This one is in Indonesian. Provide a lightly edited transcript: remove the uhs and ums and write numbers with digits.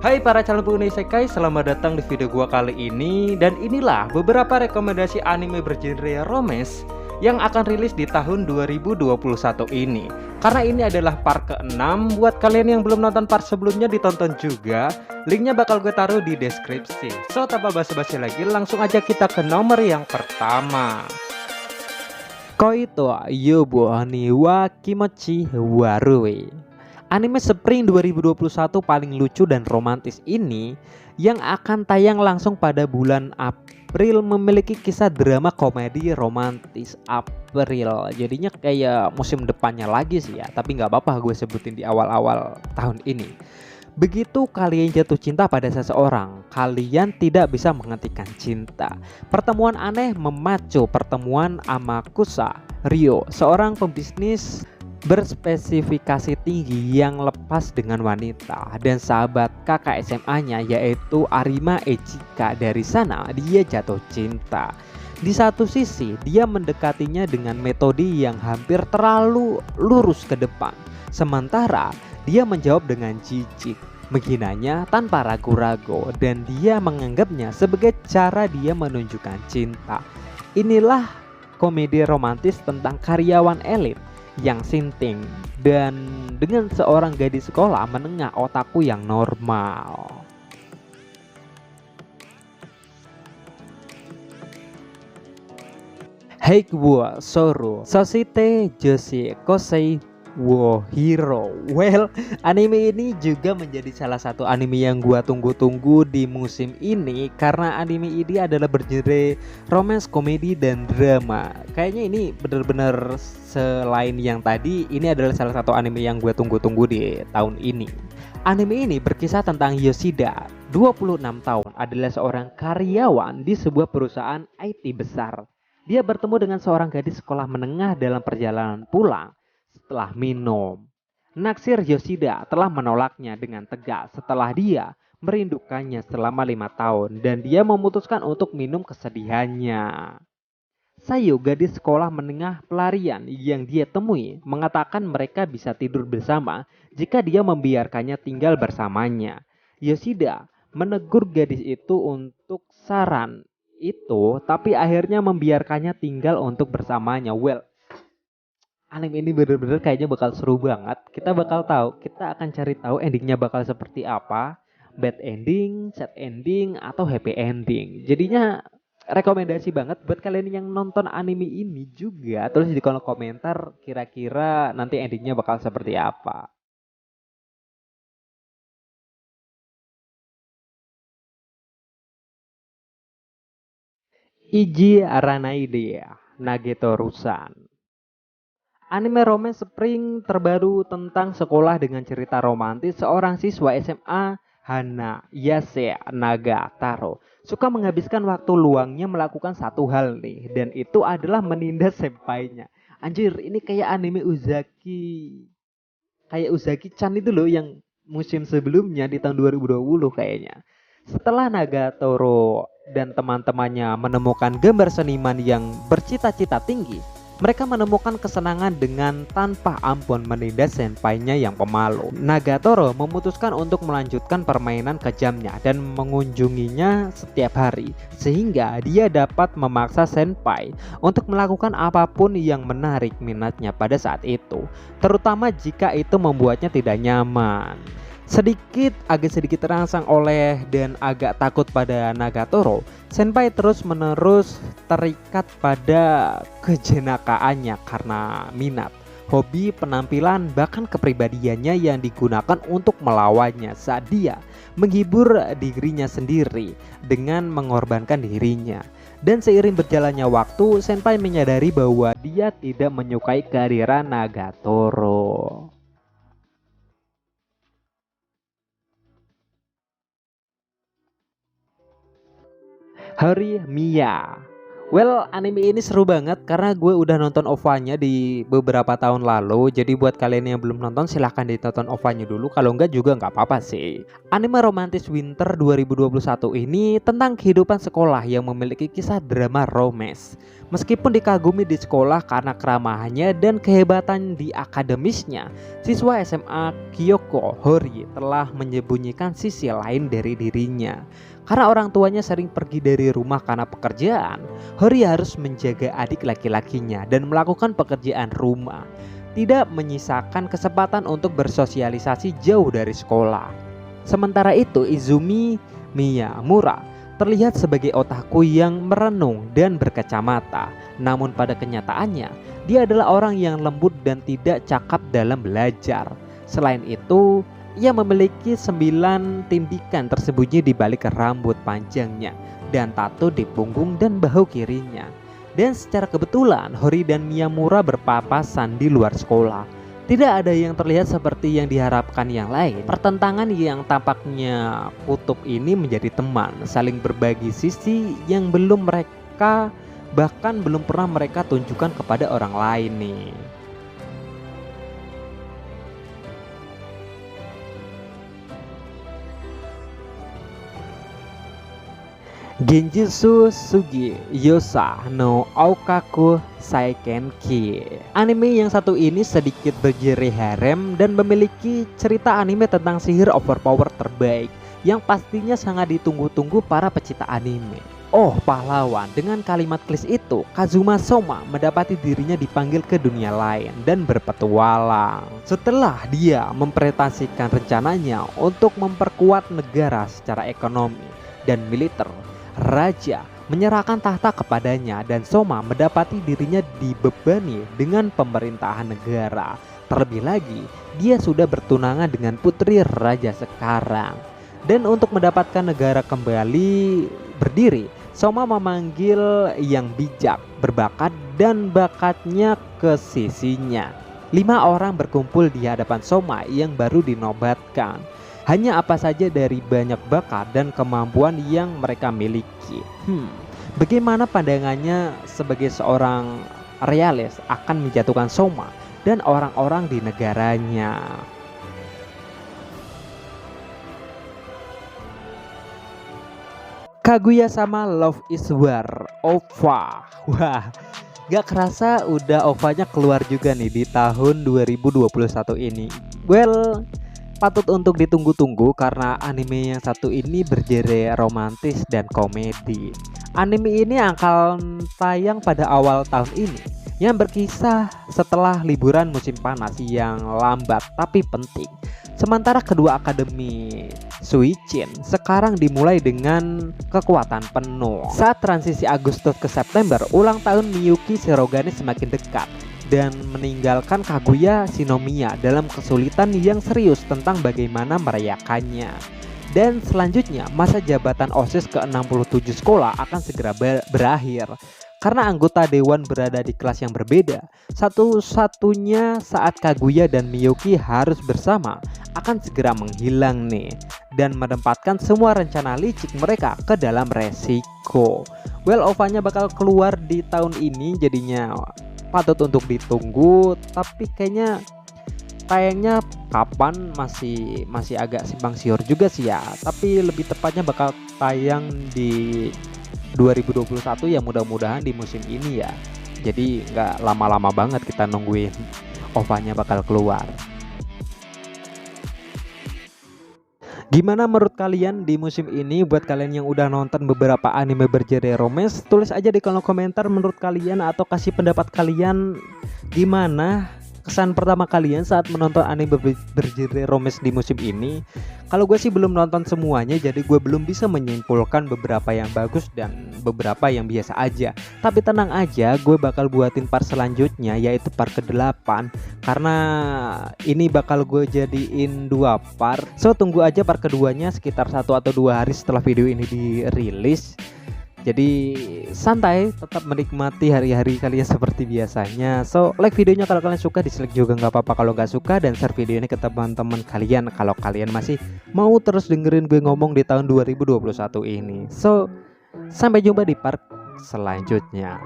Hai para calon pengguna isekai, selamat datang di video gua kali ini. Dan inilah beberapa rekomendasi anime bergenre romance yang akan rilis di tahun 2021 ini. Karena ini adalah part ke-6, buat kalian yang belum nonton part sebelumnya ditonton juga. Linknya bakal gue taruh di deskripsi. So, tanpa basa-basi lagi, langsung aja kita ke nomor yang pertama. Koito Yobo ni wa Kimochi Warui. Anime Spring 2021 paling lucu dan romantis ini yang akan tayang langsung pada bulan April memiliki kisah drama komedi romantis April. Jadinya kayak musim depannya lagi sih ya, tapi nggak apa-apa gue sebutin di awal-awal tahun ini. Begitu kalian jatuh cinta pada seseorang, kalian tidak bisa menghentikan cinta. Pertemuan aneh memacu pertemuan Amakusa Ryo, seorang pembisnis berspesifikasi tinggi yang lepas dengan wanita, dan sahabat kakak SMA-nya yaitu Arima Echika. Dari sana dia jatuh cinta. Di satu sisi dia mendekatinya dengan metode yang hampir terlalu lurus ke depan, sementara dia menjawab dengan jijik, menghinanya tanpa ragu-ragu, dan dia menganggapnya sebagai cara dia menunjukkan cinta. Inilah komedi romantis tentang karyawan elit yang sinting dan dengan seorang gadis sekolah menengah otaku yang normal. Heikwo Soru Sosite Joshi Kosei wo Hero. Well, anime ini juga menjadi salah satu anime yang gua tunggu-tunggu di musim ini karena anime ini adalah bergenre romance, komedi, dan drama. Kayaknya ini bener-bener selain yang tadi, ini adalah salah satu anime yang gua tunggu-tunggu di tahun ini. Anime ini berkisah tentang Yoshida, 26 tahun, adalah seorang karyawan di sebuah perusahaan IT besar. Dia bertemu dengan seorang gadis sekolah menengah dalam perjalanan pulang setelah minum. Naksir Yoshida telah menolaknya dengan tegas setelah dia merindukannya selama 5 tahun dan dia memutuskan untuk minum kesedihannya. Sayu, gadis sekolah menengah pelarian yang dia temui, mengatakan mereka bisa tidur bersama jika dia membiarkannya tinggal bersamanya. Yoshida menegur gadis itu untuk saran itu, tapi akhirnya membiarkannya tinggal untuk bersamanya. Well, anime ini bener-bener kayaknya bakal seru banget. Kita akan cari tahu endingnya bakal seperti apa. Bad ending, sad ending, atau happy ending. Jadinya rekomendasi banget buat kalian yang nonton anime ini juga. Tulis di kolom komentar kira-kira nanti endingnya bakal seperti apa. Iji Aranaide Nagetorusan. Anime romance Spring terbaru tentang sekolah dengan cerita romantis seorang siswa SMA, Hana Yase Nagataro, suka menghabiskan waktu luangnya melakukan satu hal nih, dan itu adalah menindas sempainya. Anjir, ini kayak anime Uzaki. Kayak Uzaki-chan itu loh yang musim sebelumnya di tahun 2020 kayaknya. Setelah Nagatoro dan teman-temannya menemukan gambar seniman yang bercita-cita tinggi, mereka menemukan kesenangan dengan tanpa ampun menindas senpainya yang pemalu. Nagatoro memutuskan untuk melanjutkan permainan kejamnya dan mengunjunginya setiap hari, sehingga dia dapat memaksa senpai untuk melakukan apapun yang menarik minatnya pada saat itu, terutama jika itu membuatnya tidak nyaman. Agak sedikit terangsang oleh dan agak takut pada Nagatoro, senpai terus-menerus terikat pada kejenakaannya karena minat, hobi, penampilan, bahkan kepribadiannya yang digunakan untuk melawannya saat dia menghibur dirinya sendiri dengan mengorbankan dirinya. Dan seiring berjalannya waktu, senpai menyadari bahwa dia tidak menyukai kehadiran Nagatoro. Hari Mia Well, anime ini seru banget karena gue udah nonton OVA-nya di beberapa tahun lalu. Jadi buat kalian yang belum nonton silahkan ditonton OVA-nya dulu. Kalau enggak juga nggak apa-apa sih. Anime romantis Winter 2021 ini tentang kehidupan sekolah yang memiliki kisah drama romance. Meskipun dikagumi di sekolah karena keramahannya dan kehebatan di akademisnya, siswa SMA Kyoko Hori telah menyembunyikan sisi lain dari dirinya. Karena orang tuanya sering pergi dari rumah karena pekerjaan, Hori harus menjaga adik laki-lakinya dan melakukan pekerjaan rumah, tidak menyisakan kesempatan untuk bersosialisasi jauh dari sekolah. Sementara itu, Izumi Miyamura terlihat sebagai otaku yang merenung dan berkacamata. Namun pada kenyataannya, dia adalah orang yang lembut dan tidak cakap dalam belajar. Selain itu, ia memiliki 9 tindikan tersembunyi di balik rambut panjangnya dan tato di punggung dan bahu kirinya. Dan secara kebetulan, Hori dan Miyamura berpapasan di luar sekolah. Tidak ada yang terlihat seperti yang diharapkan yang lain. Pertentangan yang tampaknya kutub ini menjadi teman, saling berbagi sisi yang belum mereka, bahkan belum pernah mereka tunjukkan kepada orang lain nih. Genjutsu Sugi Yosa no Aukaku Saikenki. Anime yang satu ini sedikit bergenre harem dan memiliki cerita anime tentang sihir overpower terbaik yang pastinya sangat ditunggu-tunggu para pecinta anime. Oh pahlawan, dengan kalimat klis itu Kazuma Soma mendapati dirinya dipanggil ke dunia lain dan berpetualang. Setelah dia mempresentasikan rencananya untuk memperkuat negara secara ekonomi dan militer, Raja menyerahkan tahta kepadanya dan Soma mendapati dirinya dibebani dengan pemerintahan negara. Terlebih lagi, dia sudah bertunangan dengan putri raja sekarang. Dan untuk mendapatkan negara kembali berdiri, Soma memanggil yang bijak, berbakat dan bakatnya ke sisinya. 5 orang berkumpul di hadapan Soma yang baru dinobatkan. Hanya apa saja dari banyak bakat dan kemampuan yang mereka miliki. Bagaimana pandangannya sebagai seorang realis akan menjatuhkan Soma dan orang-orang di negaranya? Kaguya sama Love is War OVA. Wah, gak kerasa udah OVA-nya keluar juga nih di tahun 2021 ini. Well, patut untuk ditunggu-tunggu karena anime yang satu ini bergenre romantis dan komedi. Anime ini akan tayang pada awal tahun ini, yang berkisah setelah liburan musim panas yang lambat tapi penting. Sementara kedua akademi Suichin sekarang dimulai dengan kekuatan penuh. Saat transisi Agustus ke September, ulang tahun Miyuki Shirogane semakin dekat dan meninggalkan Kaguya Shinomiya dalam kesulitan yang serius tentang bagaimana merayakannya. Dan selanjutnya masa jabatan OSIS ke-67 sekolah akan segera berakhir karena anggota dewan berada di kelas yang berbeda. Satu-satunya saat Kaguya dan Miyuki harus bersama akan segera menghilang nih dan menempatkan semua rencana licik mereka ke dalam resiko. Well, OVA-nya bakal keluar di tahun ini, jadinya patut untuk ditunggu, tapi kayaknya tayangnya kapan masih agak simpang siur juga sih ya. Tapi lebih tepatnya bakal tayang di 2021 ya, mudah-mudahan di musim ini ya. Jadi nggak lama-lama banget kita nungguin OVA-nya bakal keluar. Gimana menurut kalian di musim ini? Buat kalian yang udah nonton beberapa anime bergenre romance, tulis aja di kolom komentar menurut kalian atau kasih pendapat kalian gimana kesan pertama kalian saat menonton anime bergenre romance di musim ini. Kalau gue sih belum nonton semuanya, jadi gue belum bisa menyimpulkan beberapa yang bagus dan beberapa yang biasa aja. Tapi tenang aja, gue bakal buatin part selanjutnya, yaitu part ke-8, karena ini bakal gue jadiin 2 part. So tunggu aja part keduanya sekitar 1 atau 2 hari setelah video ini dirilis. Jadi santai, tetap menikmati hari-hari kalian seperti biasanya. So like videonya kalau kalian suka, dislike juga nggak apa-apa kalau nggak suka, dan share video ini ke teman-teman kalian kalau kalian masih mau terus dengerin gue ngomong di tahun 2021 ini. So sampai jumpa di part selanjutnya.